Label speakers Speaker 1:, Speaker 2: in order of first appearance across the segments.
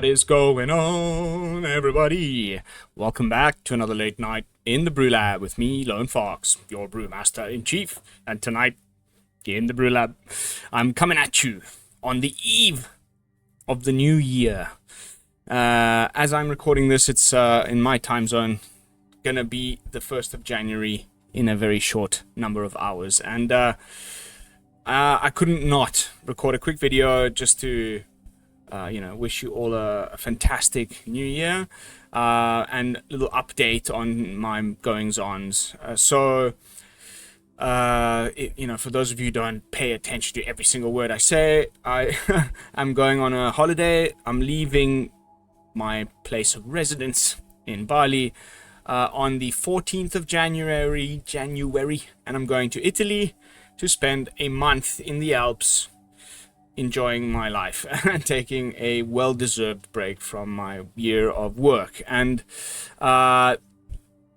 Speaker 1: What is going on, everybody? Welcome back to another late night in the BrewLab with me, Lone Fox, your Brewmaster-in-Chief. And tonight, in the BrewLab, I'm coming at you on the eve of the new year. As I'm recording this, it's in my time zone, gonna be the 1st of January in a very short number of hours. And I couldn't not record a quick video just to wish you all a fantastic new year and a little update on my goings-ons. For those of you who don't pay attention to every single word I say, I'm going on a holiday. I'm leaving my place of residence in Bali on the 14th of January, and I'm going to Italy to spend a month in the Alps, enjoying my life and taking a well-deserved break from my year of work. And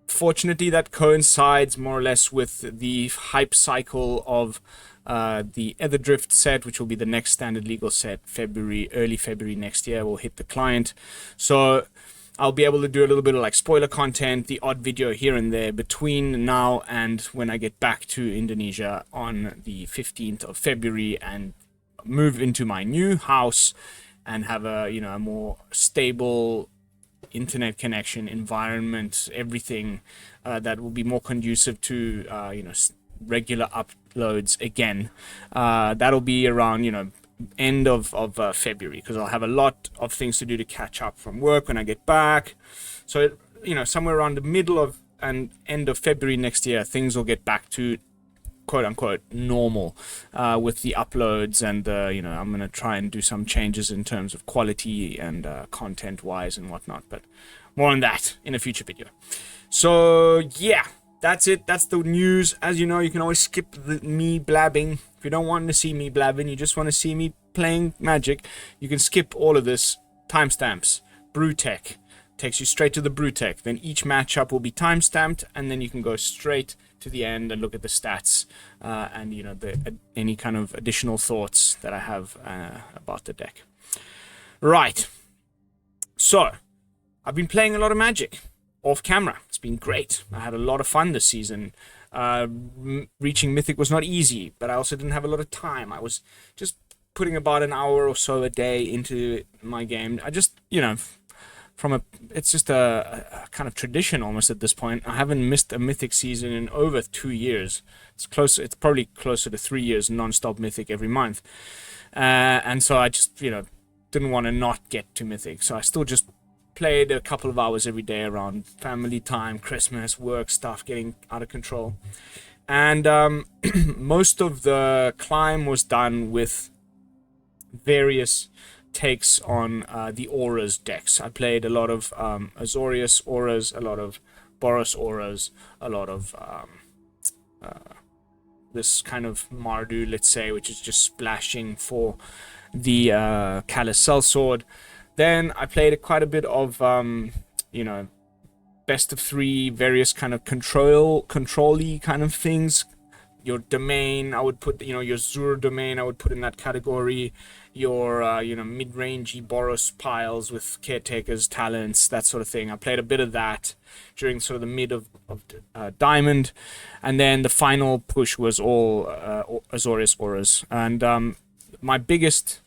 Speaker 1: fortunately, that coincides more or less with the hype cycle of the Etherdrift set, which will be the next standard legal set. Early February next year will hit the client. So I'll be able to do a little bit of like spoiler content, the odd video here and there between now and when I get back to Indonesia on the 15th of February and move into my new house and have a more stable internet connection, environment, everything that will be more conducive to regular uploads again. That'll be around end of February, because I'll have a lot of things to do to catch up from work when I get back. So somewhere around the middle of and end of February next year, things will get back to quote-unquote normal with the uploads, and I'm going to try and do some changes in terms of quality and content-wise and whatnot, but more on that in a future video. So yeah, that's it. That's the news. As you know, you can always skip me blabbing. If you don't want to see me blabbing, you just want to see me playing Magic, you can skip all of this. Timestamps. BrewTech takes you straight to the BrewTech. Then each matchup will be timestamped, and then you can go straight to the end and look at the stats and any kind of additional thoughts that I have about the deck. Right. So I've been playing a lot of Magic off camera. It's been great. I had a lot of fun this season. Reaching Mythic was not easy, but I also didn't have a lot of time. I was just putting about an hour or so a day into my game. I just, it's just a kind of tradition almost at this point. I haven't missed a Mythic season in over 2 years. It's probably closer to 3 years non-stop Mythic every month. And so I just, didn't want to not get to Mythic. So I still just played a couple of hours every day around family time, Christmas, work stuff, getting out of control. And most of the climb was done with various takes on the Auras decks. I played a lot of Azorius Auras, a lot of Boros Auras, a lot of this kind of Mardu, let's say, which is just splashing for the Callous Sellsword. Then I played quite a bit of best of 3, various kind of control-y kind of things. Your domain, I would put, your Zur domain, I would put in that category. Your, mid-rangey Boros piles with Caretaker's talents, that sort of thing. I played a bit of that during sort of the mid of Diamond. And then the final push was all Azorius Auras. And my biggest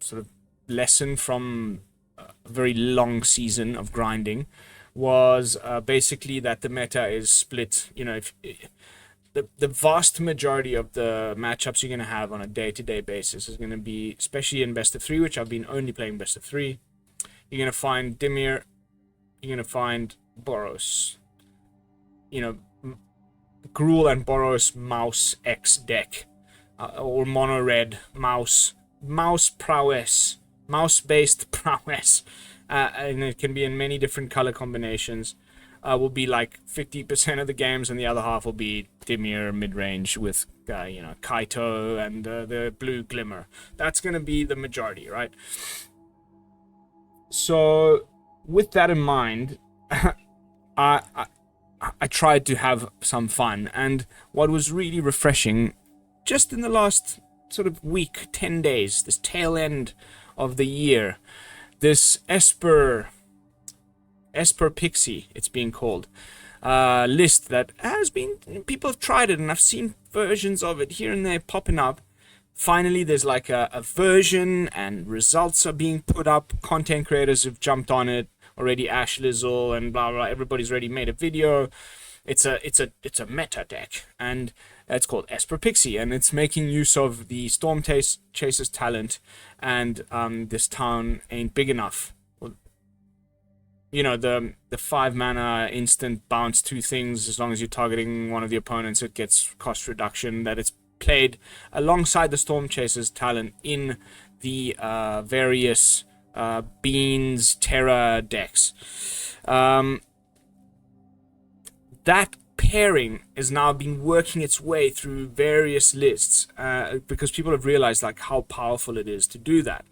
Speaker 1: sort of lesson from a very long season of grinding was basically that the meta is split. The vast majority of the matchups you're going to have on a day-to-day basis is going to be, especially in best of 3, which I've been only playing best of 3, you're going to find Dimir, you're going to find Boros, Gruul and Boros Mouse X deck, or mono red mouse prowess, mouse-based prowess, and it can be in many different color combinations. Will be like 50% of the games, and the other half will be Dimir mid-range with Kaito and the blue Glimmer. That's going to be the majority, right? So with that in mind, I tried to have some fun, and what was really refreshing just in the last sort of week, 10 days, this tail end of the year, this Esper Pixie, it's being called, list that has been, people have tried it, and I've seen versions of it here and there popping up. Finally, there's like a version, and results are being put up. Content creators have jumped on it already. Ash Lizzle and blah blah. Everybody's already made a video. It's a meta deck, and it's called Esper Pixie, and it's making use of the Stormchaser's talent, and this town ain't big enough. You know, the 5 mana instant bounce 2 things. As long as you're targeting one of the opponents, it gets cost reduction. That it's played alongside the Stormchaser's talent in the various Beans Terra decks. That pairing is now been working its way through various lists because people have realized like how powerful it is to do that.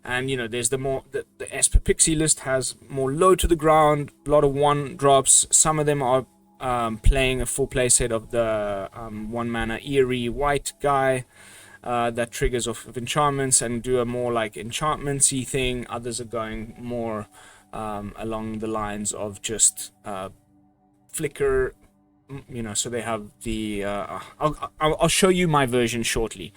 Speaker 1: And you know, there's the Esper Pixie list has more low to the ground, a lot of 1-drops. Some of them are playing a full play set of the 1 mana Eerie white guy that triggers off of enchantments and do a more like enchantmentsy thing. Others are going more along the lines of just flicker, you know. So they have the I'll show you my version shortly.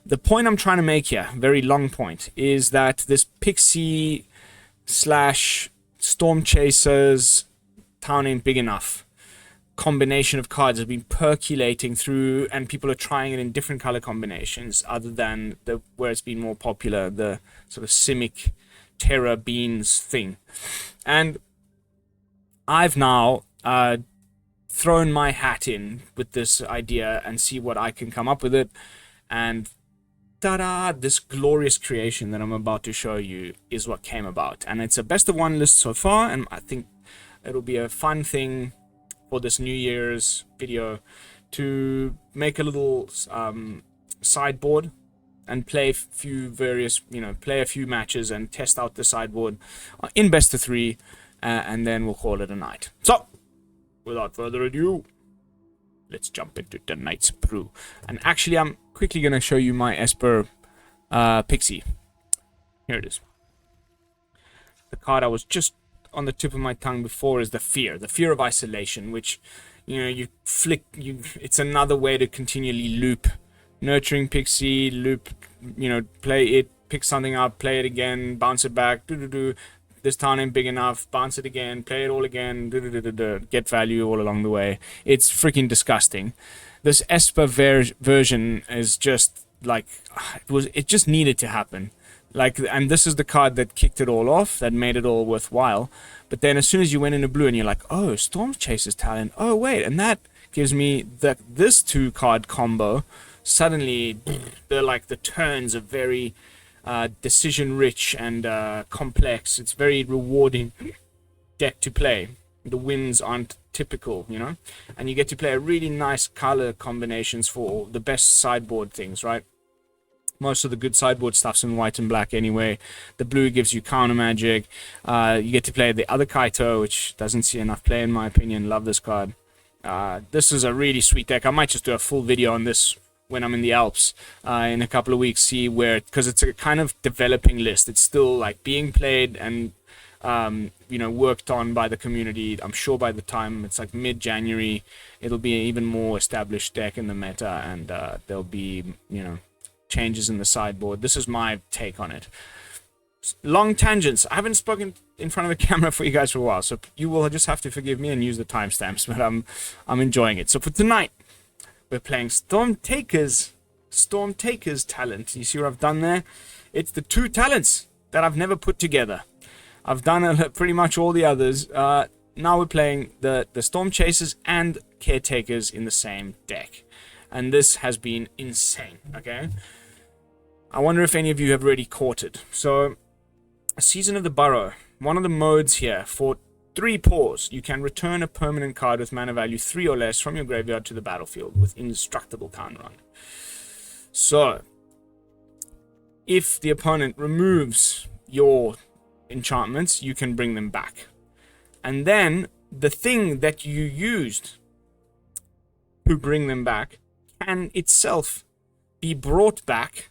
Speaker 1: The point I'm trying to make here, very long point, is that this Pixie / Stormchaser's town ain't big enough combination of cards has been percolating through, and people are trying it in different color combinations other than where it's been more popular, the sort of Simic Terra Beans thing. And I've now thrown my hat in with this idea and see what I can come up with it, and ta-da, this glorious creation that I'm about to show you is what came about. And it's a best of 1 list so far, and I think it'll be a fun thing for this New Year's video to make a little sideboard and play a few matches and test out the sideboard in best of 3, and then we'll call it a night. So, without further ado, let's jump into tonight's brew. And actually, I'm quickly going to show you my Esper Pixie. Here it is. The card I was just on the tip of my tongue before is the fear of isolation, which, you know, it's another way to continually loop. Nurturing Pixie, loop, you know, play it, pick something up, play it again, bounce it back, this town ain't big enough, bounce it again, play it all again, get value all along the way. It's freaking disgusting. This Esper version is just like, it just needed to happen. Like, and this is the card that kicked it all off, that made it all worthwhile. But then as soon as you went into blue and you're like, oh, Stormchaser's talent, oh wait, and that gives me this 2-card combo. Suddenly, the turns are very decision rich and complex. It's very rewarding deck to play. The wins aren't typical, you know, and you get to play a really nice color combinations for the best sideboard things, right? Most of the good sideboard stuff's in white and black anyway. The blue gives you counter magic. You get to play the other Kaito, which doesn't see enough play in my opinion. Love this card. This is a really sweet deck. I might just do a full video on this when I'm in the Alps in a couple of weeks, see where, because it's a kind of developing list. It's still like being played and you know, worked on by the community. I'm sure by the time it's like mid-January, it'll be an even more established deck in the meta, and there'll be, you know, changes in the sideboard. This is my take on it. Long tangents. I haven't spoken in front of the camera for you guys for a while, so you will just have to forgive me and use the timestamps, but I'm enjoying it. So for tonight, we're playing Stormtaker's talent. You see what I've done there? It's the 2 talents that I've never put together. I've done pretty much all the others. Now we're playing the Stormchasers and Caretakers in the same deck. And this has been insane, okay? I wonder if any of you have already caught it. So, a Season of the Burrow. One of the modes here, for 3 pause, you can return a permanent card with mana value 3 or less from your graveyard to the battlefield with indestructible counter on it. So, if the opponent removes your enchantments, you can bring them back. And then, the thing that you used to bring them back can itself be brought back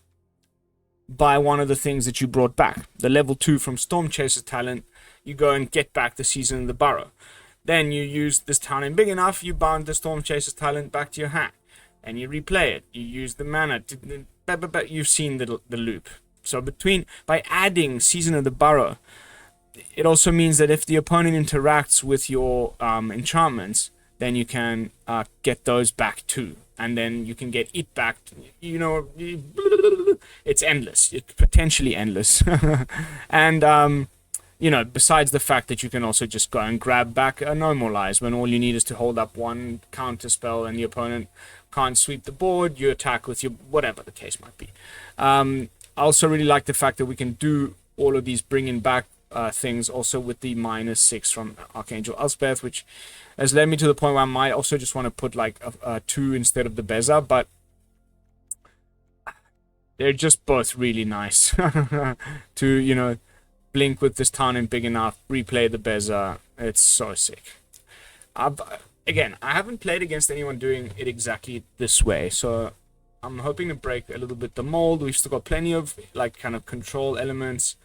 Speaker 1: buy one of the things that you brought back. The level 2 from Stormchaser talent, you go and get back the Season of the Burrow. Then you use this talent big enough, you bound the Stormchaser's talent back to your hand. And you replay it. You use the mana. You've seen the loop. So by adding Season of the Burrow, it also means that if the opponent interacts with your enchantments, then you can get those back too. And then you can get it back. You know, it's endless. It's potentially endless. And, you know, besides the fact that you can also just go and grab back a Normalize when all you need is to hold up one counter spell and the opponent can't sweep the board, you attack with your whatever the case might be. I also really like the fact that we can do all of these bringing back things also with the -6 from Archangel Elspeth, which has led me to the point where I might also just want to put like a 2 instead of the Beza, but they're just both really nice to, you know, blink with this town and big enough, replay the Beza. It's so sick. Again, I haven't played against anyone doing it exactly this way, so I'm hoping to break a little bit the mold. We've still got plenty of like kind of control elements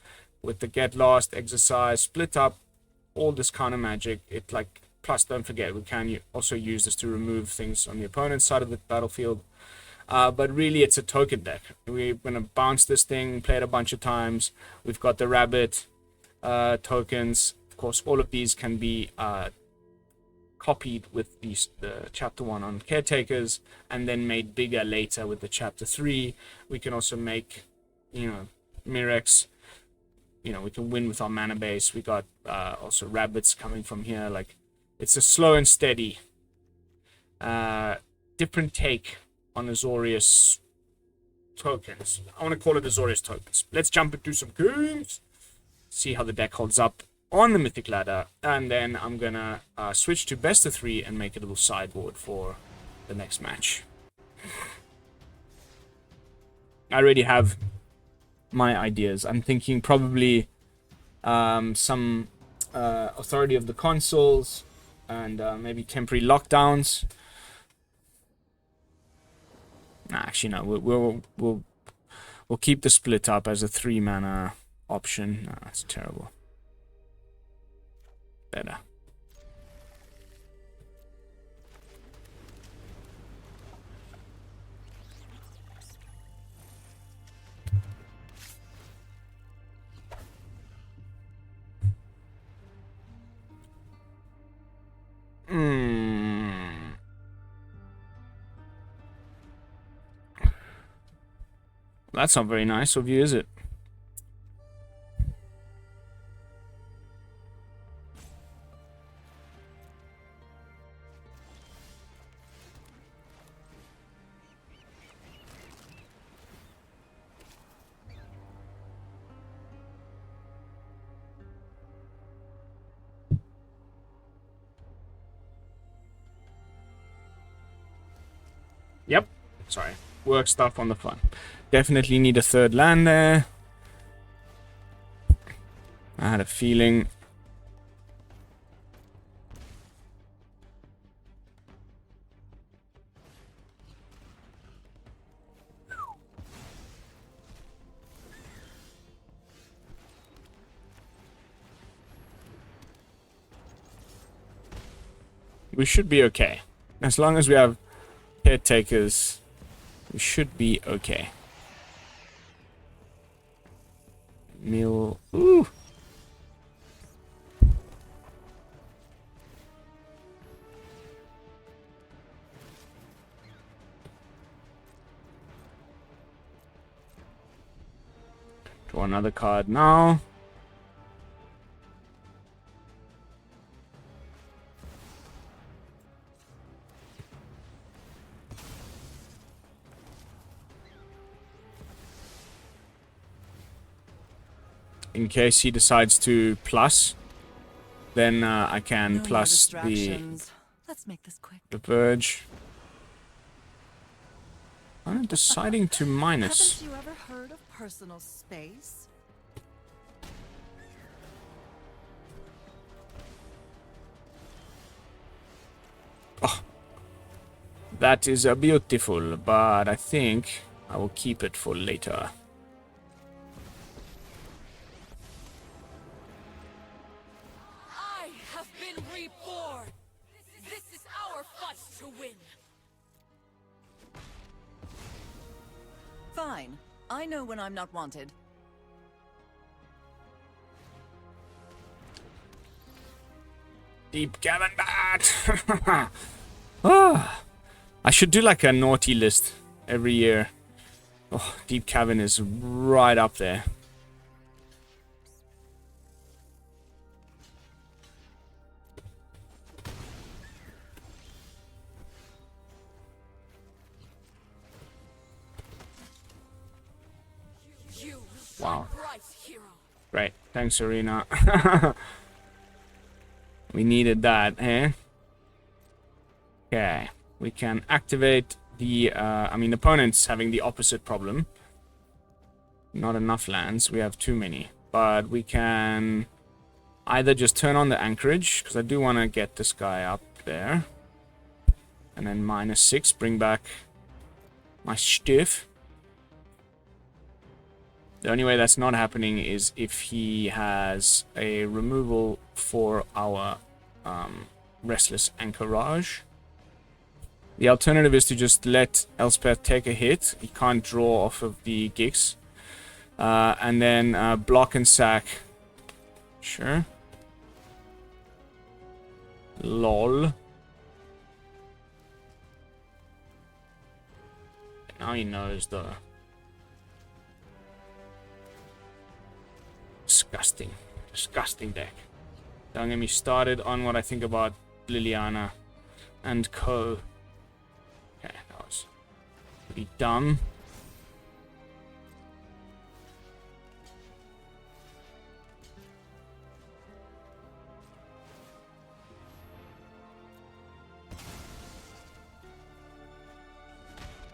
Speaker 1: with the Get Lost, Exorcise, Split Up, all this kind of magic. It like, plus don't forget, we can also use this to remove things on the opponent's side of the battlefield. But really it's a token deck. We're going to bounce this thing, play it a bunch of times. We've got the rabbit tokens. Of course, all of these can be copied with the chapter 1 on Caretakers and then made bigger later with the chapter 3. We can also make, you know, Mirrex. You know, we can win with our mana base. We got also rabbits coming from here. Like, it's a slow and steady different take on Azorius tokens. I want to call it Azorius tokens. Let's jump into some games. See how the deck holds up on the Mythic ladder, and then I'm gonna switch to best of 3 and make a little sideboard for the next match. I already have my ideas. I'm thinking probably some authority of the consoles and maybe temporary lockdowns. Actually, no. We'll keep the Split Up as a 3 mana option. No, that's terrible. Better. That's not very nice of you, is it? Yep. Sorry. Work stuff on the fun. Definitely need a 3rd land there. I had a feeling. We should be okay. As long as we have Caretakers, we should be okay. Meal. Ooh. Draw another card now. In case he decides to plus, then I can plus
Speaker 2: Let's make this quick.
Speaker 1: the Verge. I'm deciding to minus.
Speaker 2: Haven't you ever heard of personal space?
Speaker 1: Oh, that is beautiful, but I think I will keep it for later.
Speaker 2: fine. I know when I'm not wanted.
Speaker 1: Deep Cavern Bat! Ah, I should do like a naughty list every year. Oh, Deep Cavern is right up there. Wow. Great. Thanks, Arena. We needed that, eh? Okay. We can activate the... I mean, opponent's having the opposite problem. Not enough lands. We have too many. But we can either just turn on the Anchorage, because I do want to get this guy up there. And then -6, bring back my stuff. The only way that's not happening is if he has a removal for our Restless Anchorage. The alternative is to just let Elspeth take a hit. He can't draw off of the gigs. And then block and sack. Sure. Lol. Now he knows though. Disgusting. Disgusting deck. Don't get me started on what I think about Liliana and co. Okay, that was pretty dumb.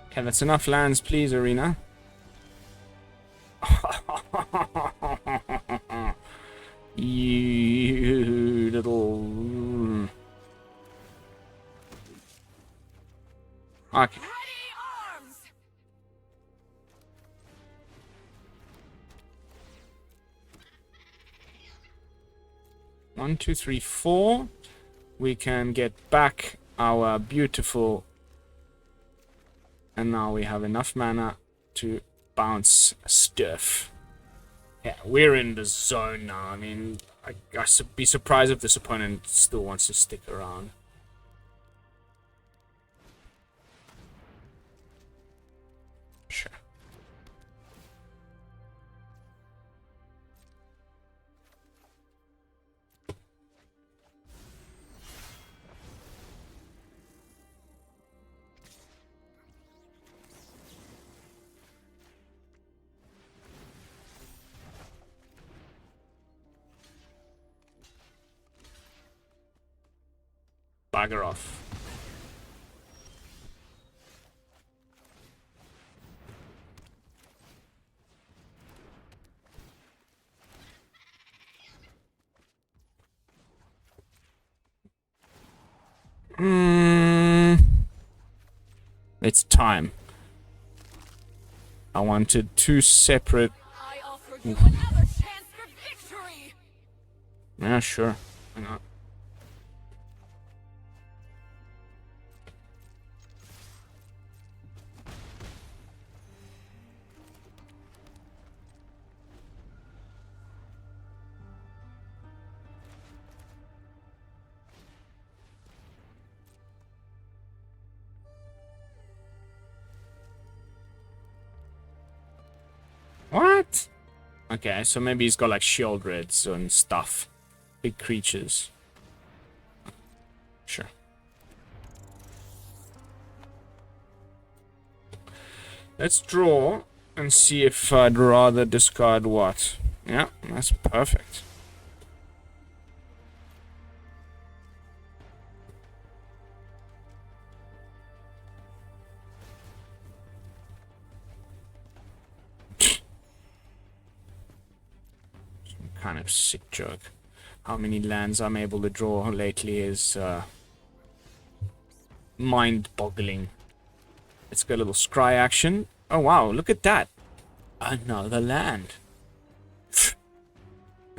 Speaker 1: Okay, that's enough lands, please, Arena. You little... Okay. 1, 2, 3, 4. We can get back our beautiful... And now we have enough mana to bounce stuff. Yeah, we're in the zone now. I mean, I'd be surprised if this opponent still wants to stick around. Sure. Bugger off. It's time. I wanted 2 separate...
Speaker 2: I offered you another chance for victory.
Speaker 1: Yeah, sure. Why not? What? Okay, so maybe he's got like shield reds and stuff. Big creatures. Sure. Let's draw and see if I'd rather discard what. Yeah, that's perfect. Kind of sick joke. How many lands I'm able to draw lately is mind-boggling. Let's go a little scry action. Oh wow, look at that. Another land.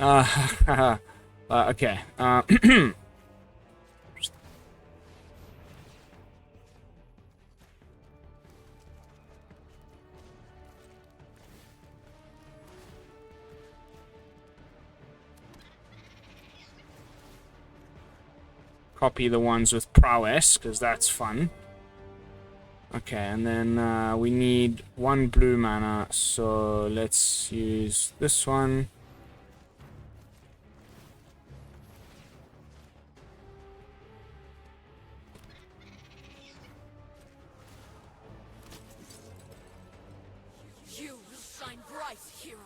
Speaker 1: Okay. copy the ones with prowess, because that's fun. Okay, and then we need 1 blue mana, so let's use this one.
Speaker 2: You will shine bright, hero.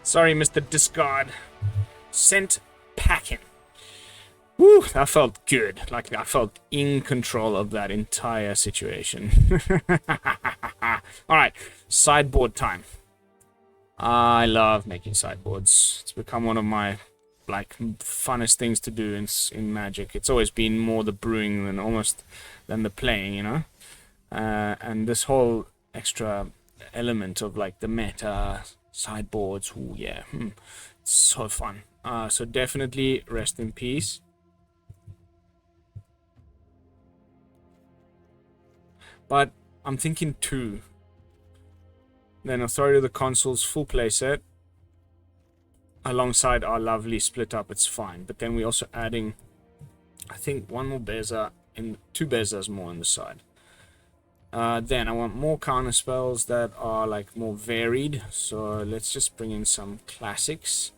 Speaker 1: Sorry, Mr. Discard. Sent packing. Woo, that felt good. Like, I felt in control of that entire situation. Alright, sideboard time. I love making sideboards. It's become one of my, like, funnest things to do in Magic. It's always been more the brewing than the playing, you know? And this whole extra element of, like, the meta sideboards, ooh, yeah, it's so fun. So definitely rest in peace. But I'm thinking 2. Then Authority of the Consuls full playset alongside our lovely split up. It's fine. But then we're also adding, I think, 1 more Beza and 2 Bezas more on the side. Then I want more counter spells that are like more varied. So let's just bring in some classics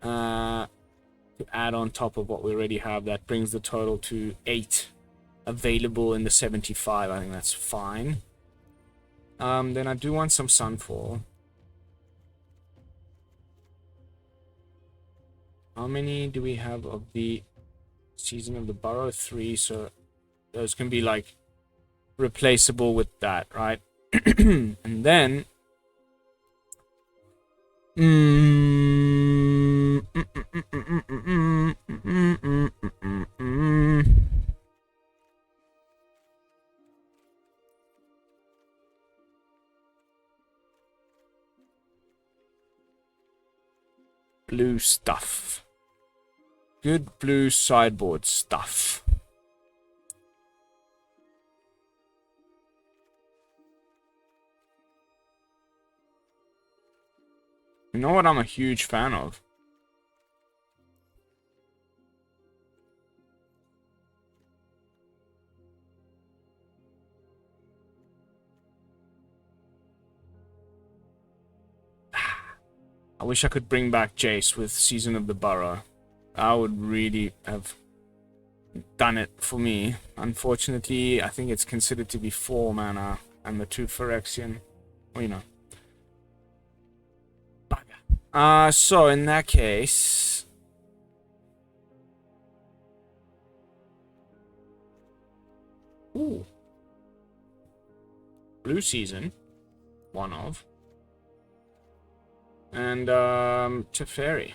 Speaker 1: to add on top of what we already have. That brings the total to 8 available in the 75. I think that's fine. Then I do want some Sunfall. How many do we have of the Season of the Burrow? 3, so those can be like replaceable with that, right? And then blue stuff. Good blue sideboard stuff. You know what I'm a huge fan of? I wish I could bring back Jace with Season of the Burrow. I would really have done it for me. Unfortunately, I think it's considered to be 4 mana and the 2 Phyrexian. Well, you know. Bugger. So in that case, ooh, blue season, 1 of, and Teferi.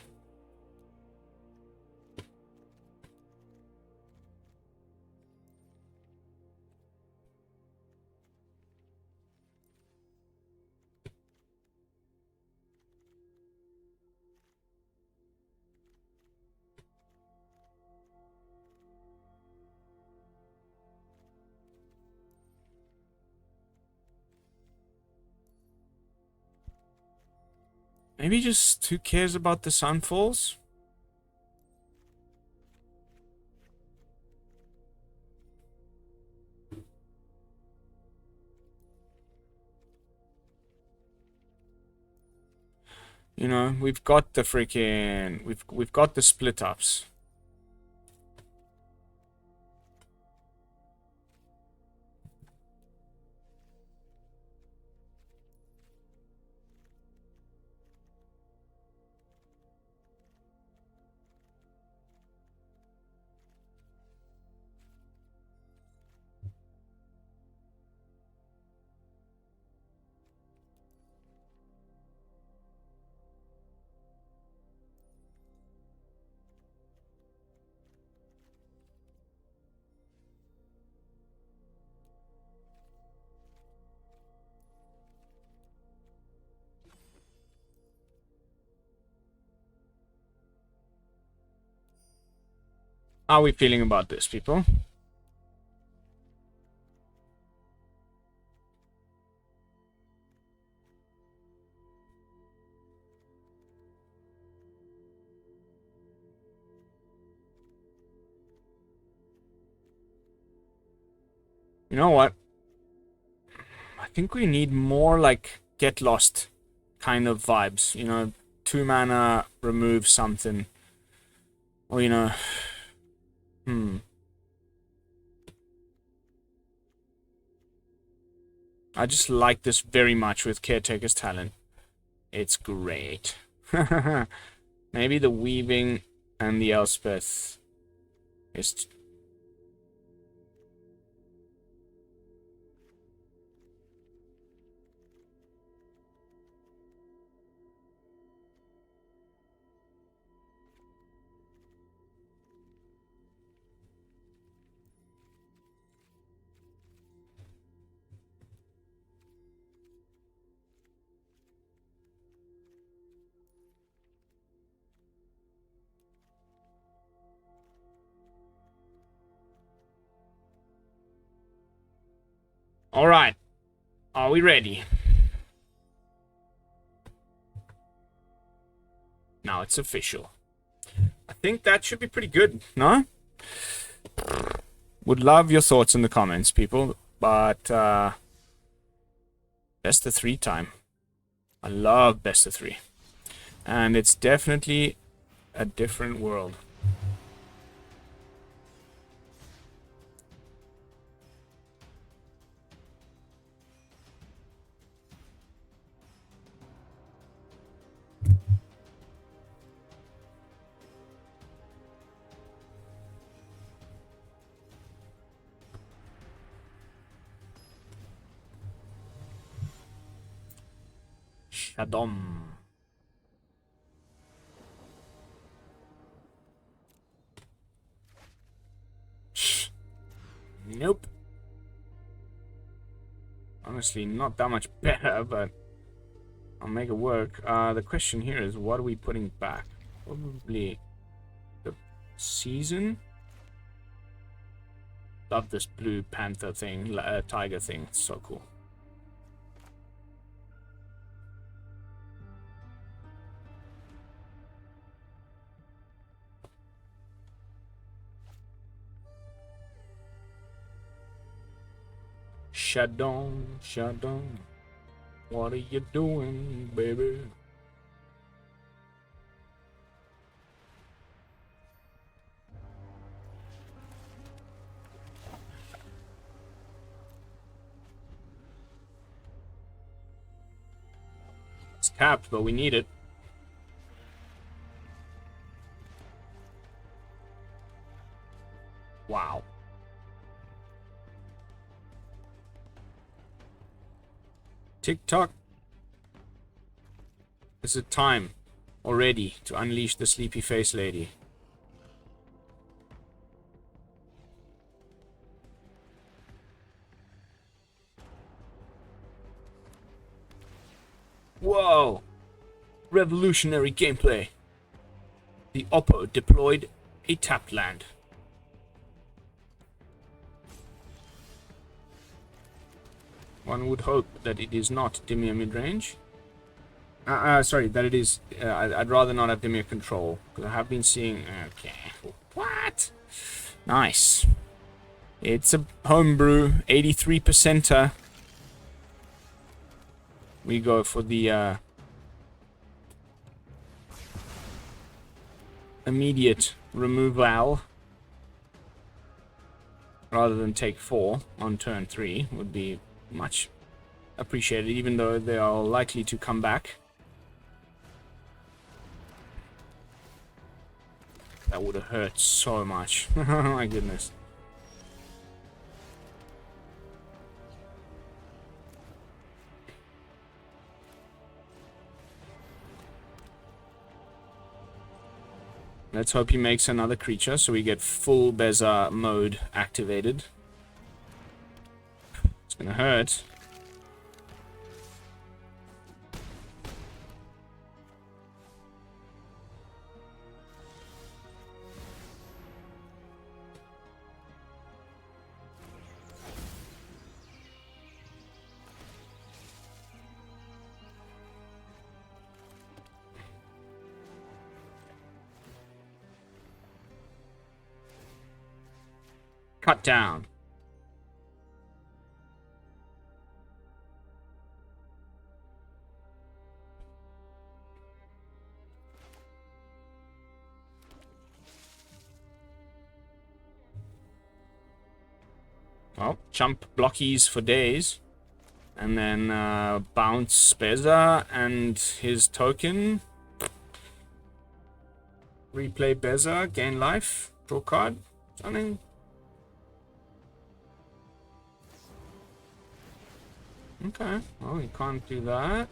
Speaker 1: Maybe just who cares about the Sunfalls? You know, we've got the freaking we've got the split ups. How are we feeling about this, people? You know what? I think we need more like Get Lost kind of vibes. You know, 2 mana, remove something. Or, you know... I just like this very much with Caretaker's talent. It's great. Maybe the Weaving and the Elspeth is... Alright. Are we ready? Now it's official. I think that should be pretty good, no? Would love your thoughts in the comments, people. But, best of 3 time. I love best of 3. And it's definitely a different world. Shadom. Nope. Honestly, not that much better, but I'll make it work. The question here is, what are we putting back? Probably the season. Love this blue panther thing, tiger thing. It's so cool. Shadon, Shadon, what are you doing, baby? It's capped, but we need it. Wow. TikTok. Is it time already to unleash the sleepy face lady? Whoa! Revolutionary gameplay. The Oppo deployed a tapped land. One would hope that it is not Dimir midrange. Sorry, that it is... I'd rather not have Dimir control, because I have been seeing... Okay. What? Nice. It's a homebrew, 83%er. We go for the immediate removal. Rather than take 4 on turn 3 would be much appreciated, even though they are likely to come back. That would have hurt so much. Oh my goodness. Let's hope he makes another creature so we get full Beza mode activated. It's gonna hurt. cut down. Well, jump blockies for days. And then bounce Beza and his token. Replay Beza, gain life, draw card, something. Okay, well, you can't do that.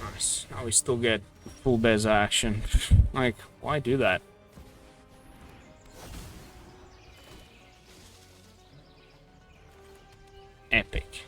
Speaker 1: Nice. Now we still get full Beza action. Like, why do that? Epic.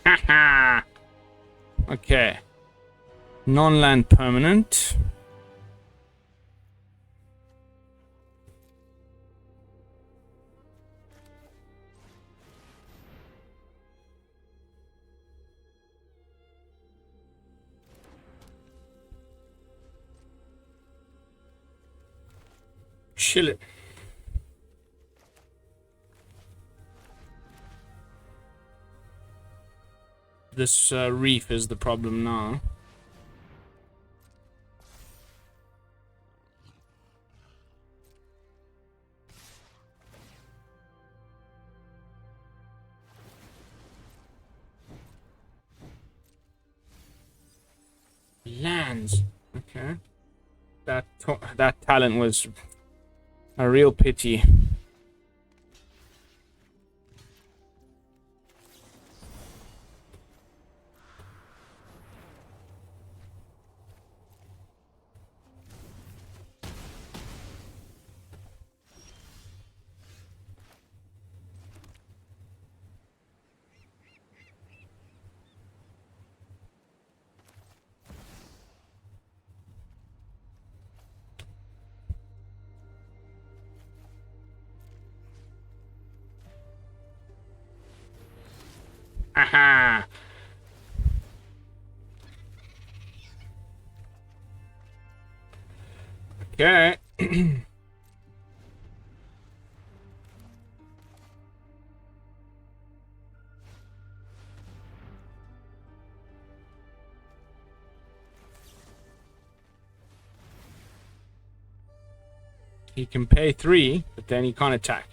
Speaker 1: Haha. Okay. Non-land permanent. Chill it. This reef is the problem now. Lands. Okay. That talent was a real pity. Aha! Okay. He can pay 3, but then he can't attack.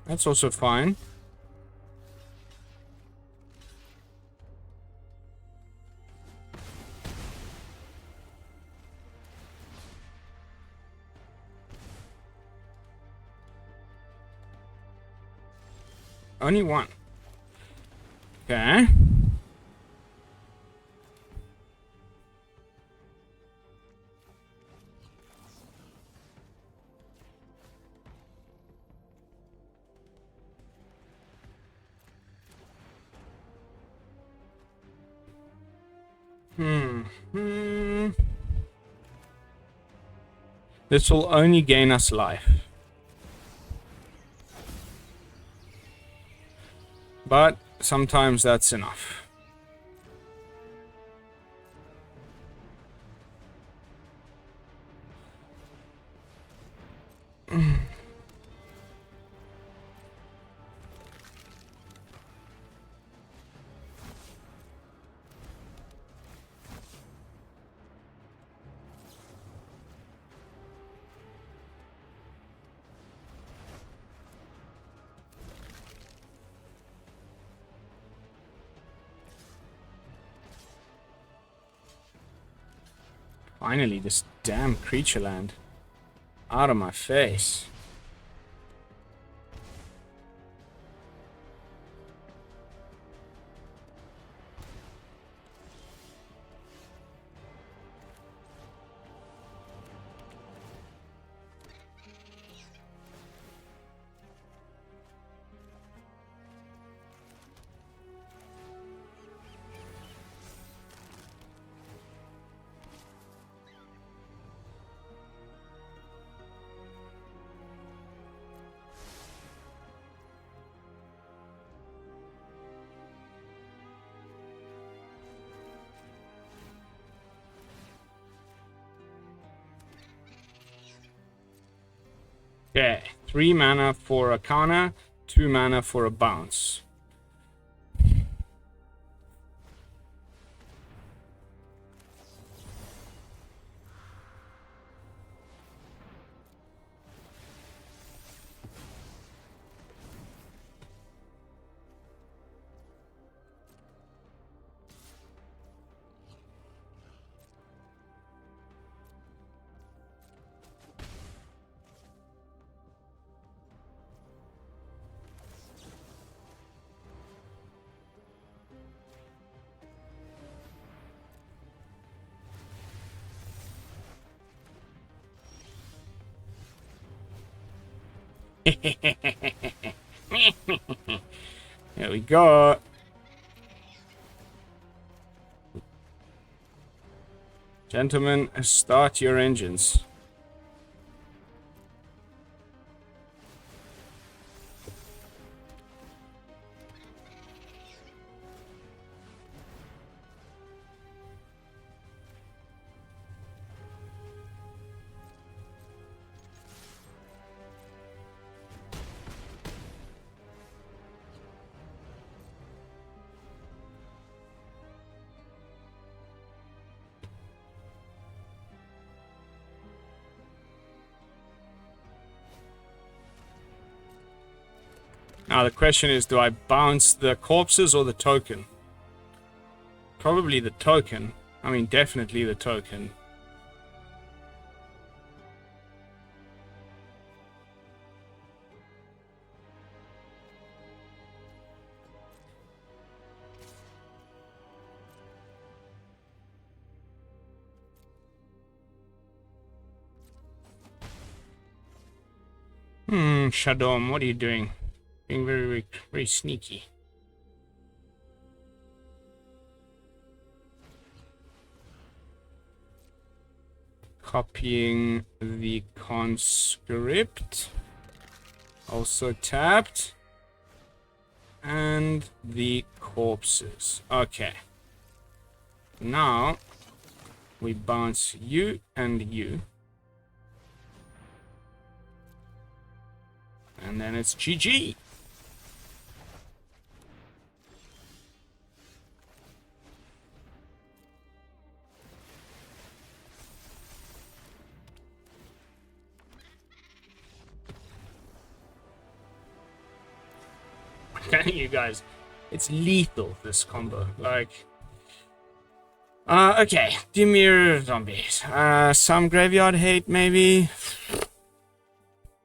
Speaker 1: That's also fine. Only one. Okay. This will only gain us life. But sometimes that's enough. Finally, this damn creature land. Out of my face. Okay, 3 mana for Arcana, 2 mana for a bounce. There we go. Gentlemen, start your engines. Now the question is, do I bounce the corpses or the token? Probably the token. I mean, definitely the token. Shadom, what are you doing? Being very, very, very sneaky. Copying the conscript. Also tapped. And the corpses. Okay. Now, we bounce you and you. And then it's GG. I'm telling you guys, it's lethal, this combo. Like, okay, Dimir zombies. Some graveyard hate, maybe.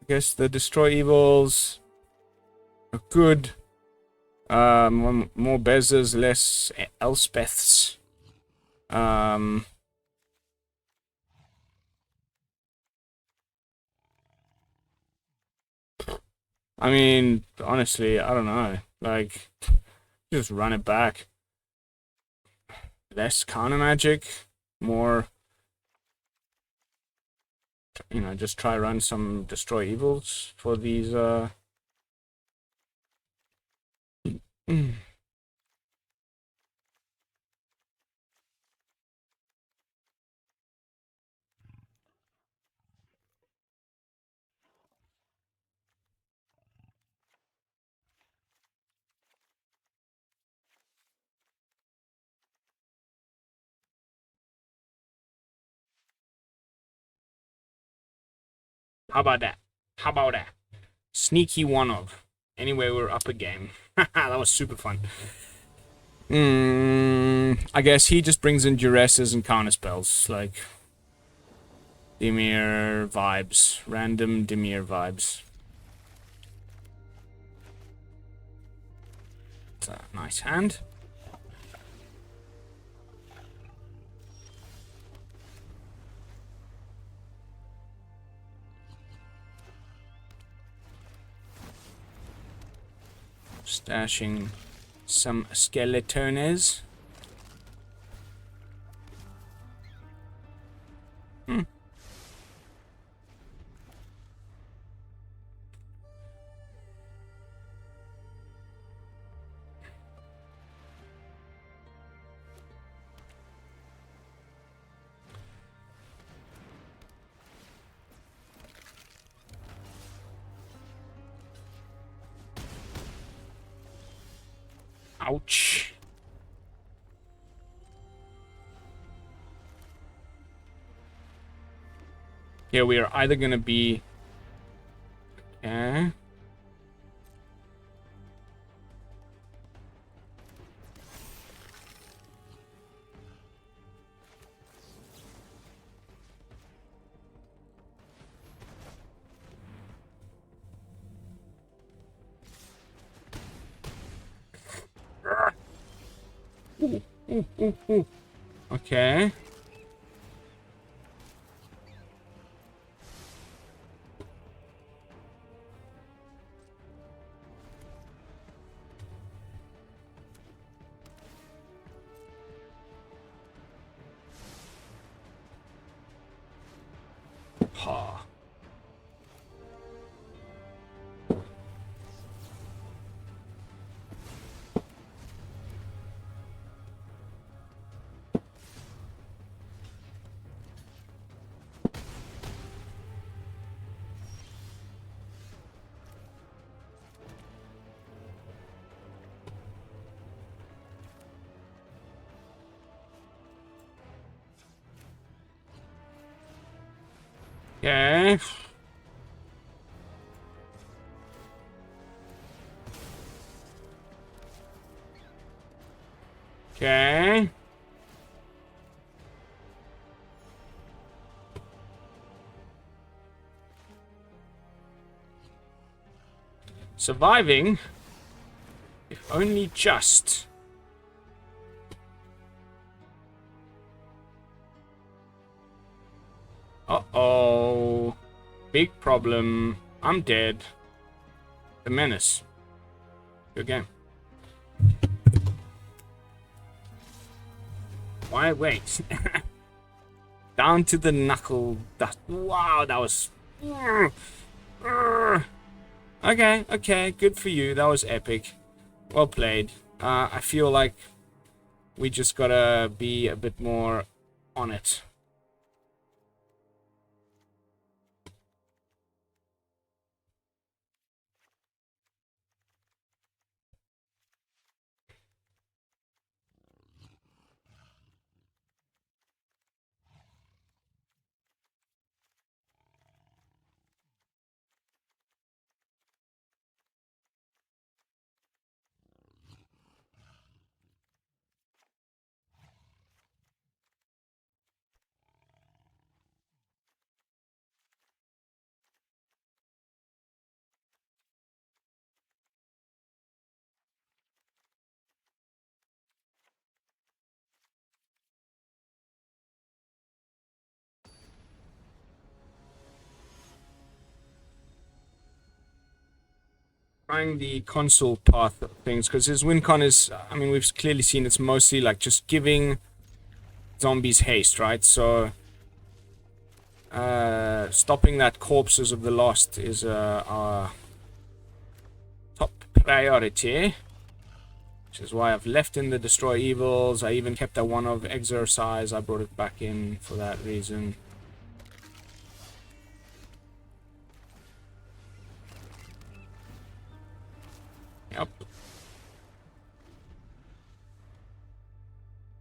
Speaker 1: I guess the destroy evils are good. More Bezas, less Elspeths. I mean, honestly, I don't know. Like, just run it back. Less counter magic, more, you know, just try run some destroy evils for these How about that? How about that? Sneaky one of. Anyway, we're up a game. That was super fun. I guess he just brings in duresses and counter spells. Like, Dimir vibes. Random Dimir vibes. It's a nice hand. Stashing some skeletones. Ouch. Yeah, we are either gonna be... Okay. Okay. Ha. Okay. Okay. Surviving, if only just. Uh-oh. Big problem. I'm dead. The menace. Good game. Why wait? Down to the knuckle dust. Wow, that was... Okay, okay, good for you. That was epic. Well played. I feel like we just gotta be a bit more on it. Trying the console path of things, because his win con is, I mean, we've clearly seen it's mostly like just giving zombies haste, right? So stopping that corpses of the lost is our top priority, which is why I've left in the destroy evils. I even kept that one of exorcise. I brought it back in for that reason. Yep.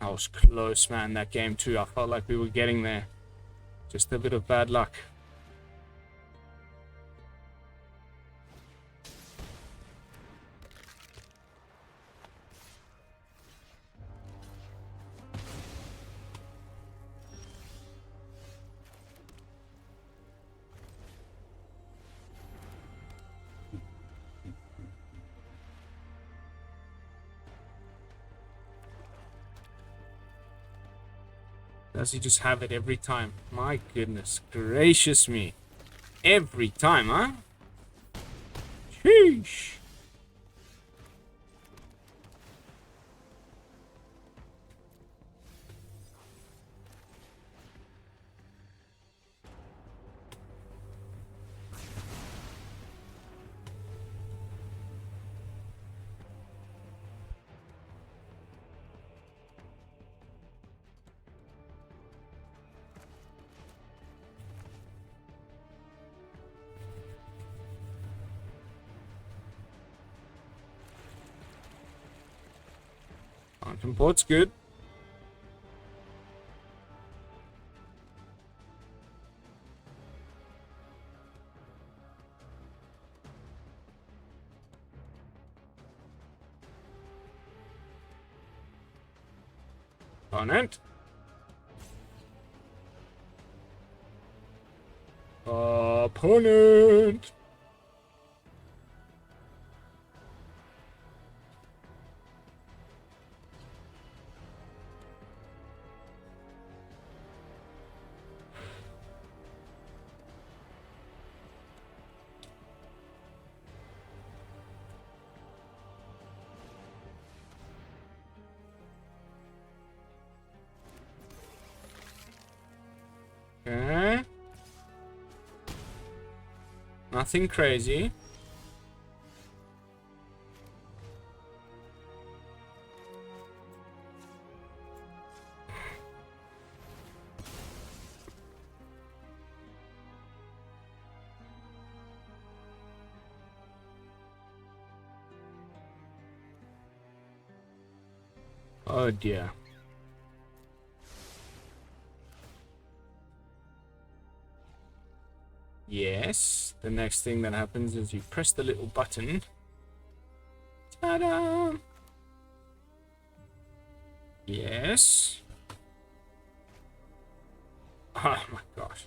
Speaker 1: That was close, man, that game too. I felt like we were getting there. Just a bit of bad luck. Does he just have it every time? My goodness gracious me. Every time, huh? Sheesh. Fountainport's good. Opponent. Opponent. Okay. Nothing crazy. Oh dear. Yes, the next thing that happens is you press the little button. Ta-da! Yes. Oh my gosh.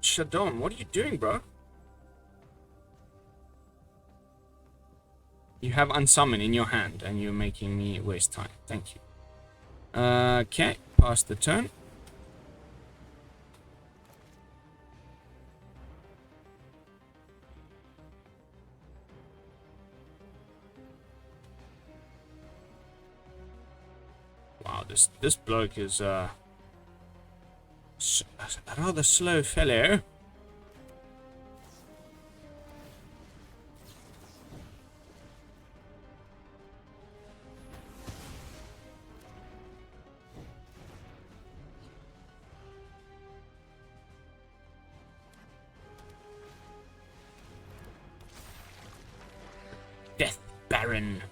Speaker 1: Shadon, what are you doing, bro? You have unsummon in your hand and you're making me waste time. Thank you. Okay, pass the turn. Wow, this bloke is a rather slow fellow. Death Baron.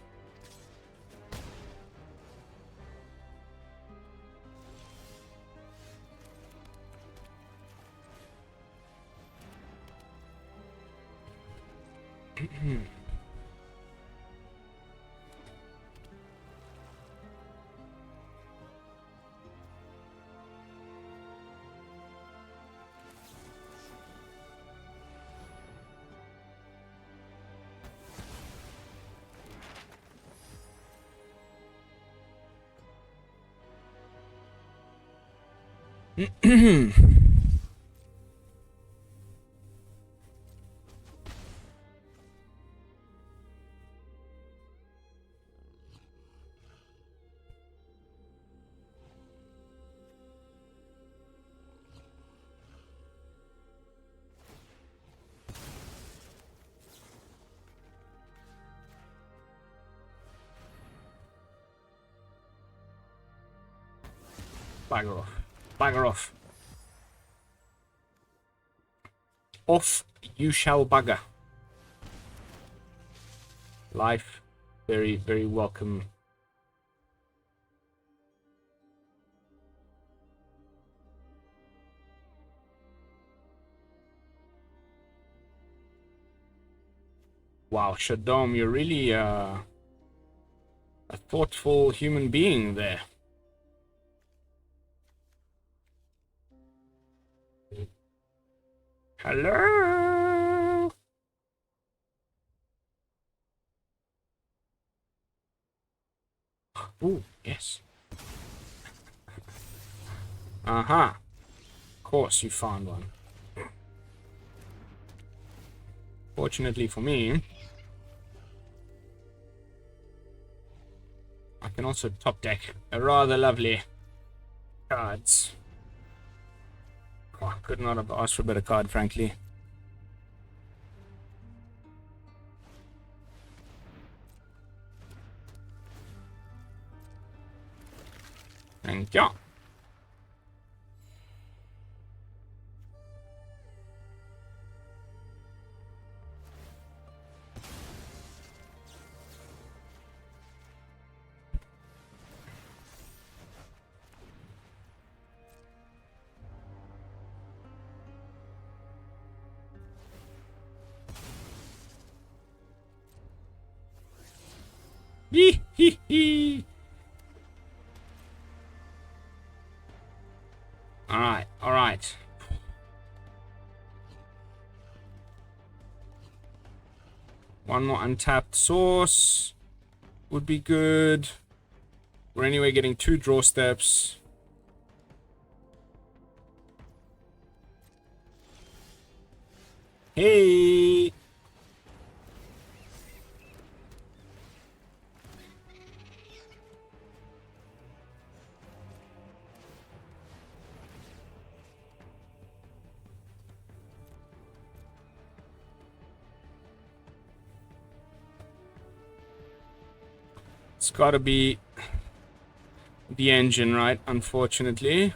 Speaker 1: Bagger off. Bagger off. Off you shall bugger. Life. Very, very welcome. Wow, Shadom, you're really a thoughtful human being there. Hello. Ooh, yes. Uh-huh. Of course you found one. Fortunately for me, I can also top deck a rather lovely cards. Oh, I could not have asked for a better card, frankly. Thank you. Hee hee hee. Alright, alright. One more untapped source would be good. We're anyway getting 2 draw steps. Hey! It's gotta be the engine, right? Unfortunately.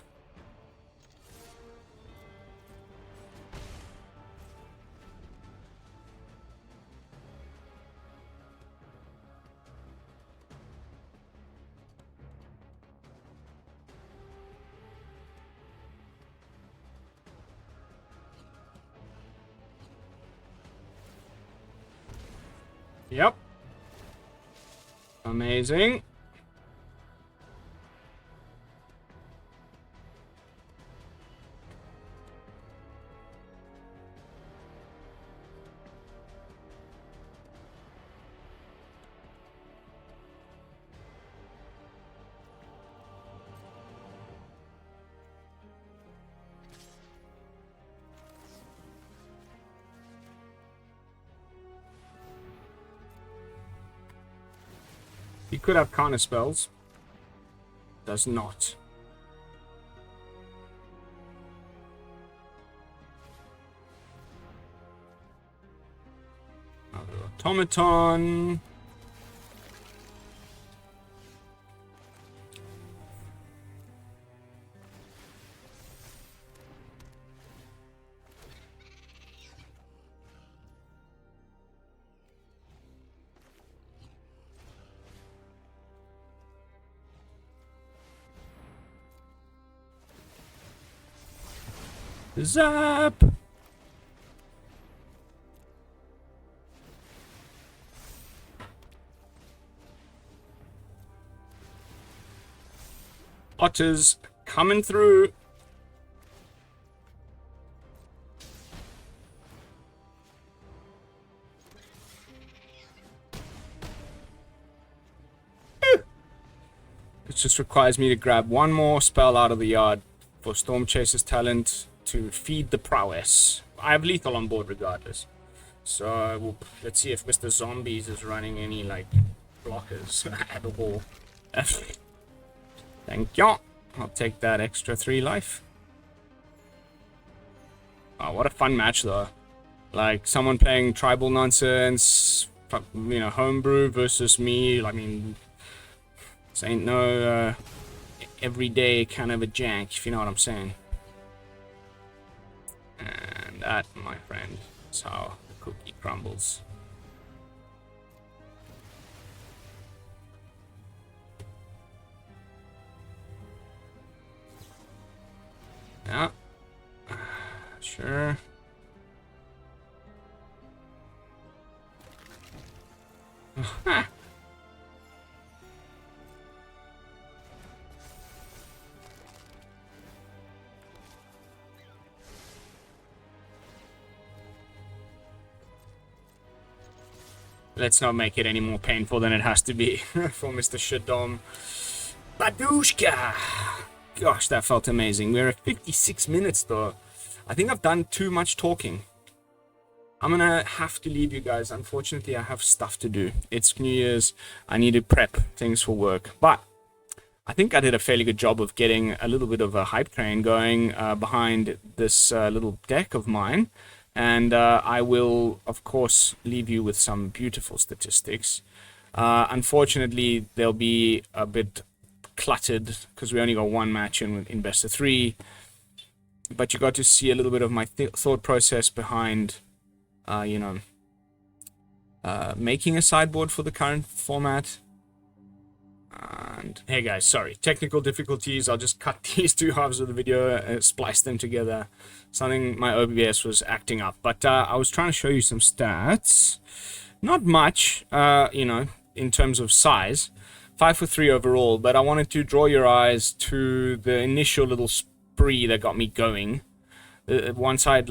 Speaker 1: Yep. Amazing. He could have counter spells. Does not. Another automaton. Zap! Otters coming through. It just requires me to grab one more spell out of the yard for Stormchaser's talent to feed the prowess. I have lethal on board regardless. So let's see if Mr. Zombies is running any like blockers at all. Thank you. I'll take that extra 3 life. Oh, what a fun match though. Like someone playing tribal nonsense, you know, homebrew versus me. I mean, this ain't no everyday kind of a jank, if you know what I'm saying. And that, my friend, is how the cookie crumbles. Yeah. Sure. Let's not make it any more painful than it has to be for Mr. Shadom. Badushka! Gosh, that felt amazing. We're at 56 minutes though. I think I've done too much talking. I'm gonna have to leave you guys. Unfortunately, I have stuff to do. It's New Year's. I need to prep things for work. But I think I did a fairly good job of getting a little bit of a hype train going behind this little deck of mine. And I will, of course, leave you with some beautiful statistics. Unfortunately, they'll be a bit cluttered because we only got one match in best of 3. But you got to see a little bit of my thought process behind, making a sideboard for the current format. And hey guys, sorry, technical difficulties. I'll just cut these two halves of the video and splice them together. Something, my OBS was acting up. But I was trying to show you some stats. Not much, in terms of size. 5 for 3 overall, but I wanted to draw your eyes to the initial little spree that got me going. Once I'd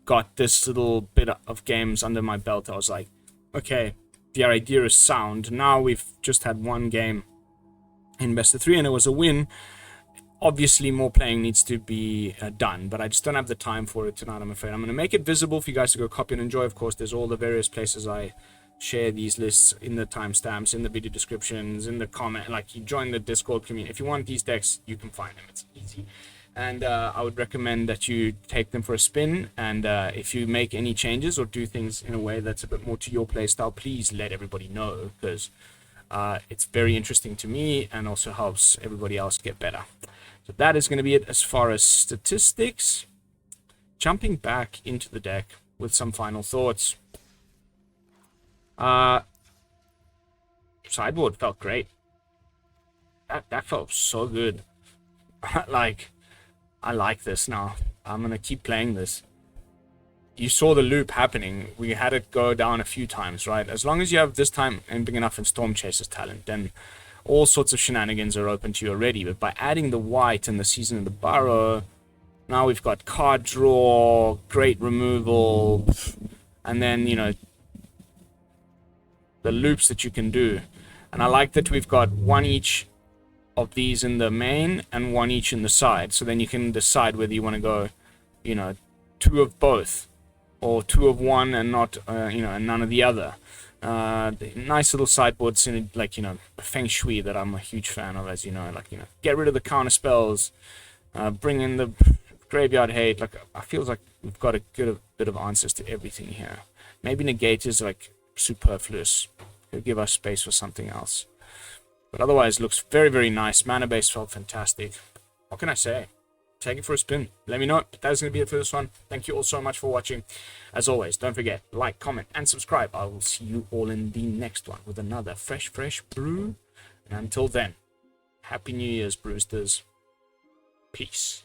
Speaker 1: got this little bit of games under my belt, I was like, okay, the idea is sound. Now we've just had one game in best of 3 and it was a win. Obviously more playing needs to be done, but I just don't have the time for it tonight, I'm afraid. I'm going to make it visible for you guys to go copy and enjoy. Of course, there's all the various places I share these lists, in the timestamps, in the video descriptions, in the comment. You join the Discord community. If you want these decks, you can find them. It's easy. And I would recommend that you take them for a spin. And if you make any changes or do things in a way that's a bit more to your playstyle, please let everybody know, because it's very interesting to me and also helps everybody else get better. So that is going to be it as far as statistics. Jumping back into the deck with some final thoughts. Sideboard felt great. That felt so good. I like this now. I'm gonna keep playing this. You saw the loop happening. We had it go down a few times, right? As long as you have this time and big enough in Stormchaser's talent, then all sorts of shenanigans are open to you already. But by adding the white and the Season of the Burrow, now we've got card draw, great removal, and then, the loops that you can do. And I like that we've got one each of these in the main and one each in the side. So then you can decide whether you want to go, 2 of both or 2 of one and not, and none of the other. Nice little sideboard, feng shui that I'm a huge fan of, as you know. Get rid of the counter spells, bring in the graveyard hate. I feel like we've got a good bit of answers to everything here. Maybe negate is superfluous. It'll give us space for something else. But otherwise, looks very, very nice. Mana base felt fantastic. What can I say? Take it for a spin. Let me know. But that is going to be it for this one. Thank you all so much for watching. As always, don't forget, like, comment, and subscribe. I will see you all in the next one with another fresh brew. And until then, Happy New Year's, Brewsters. Peace.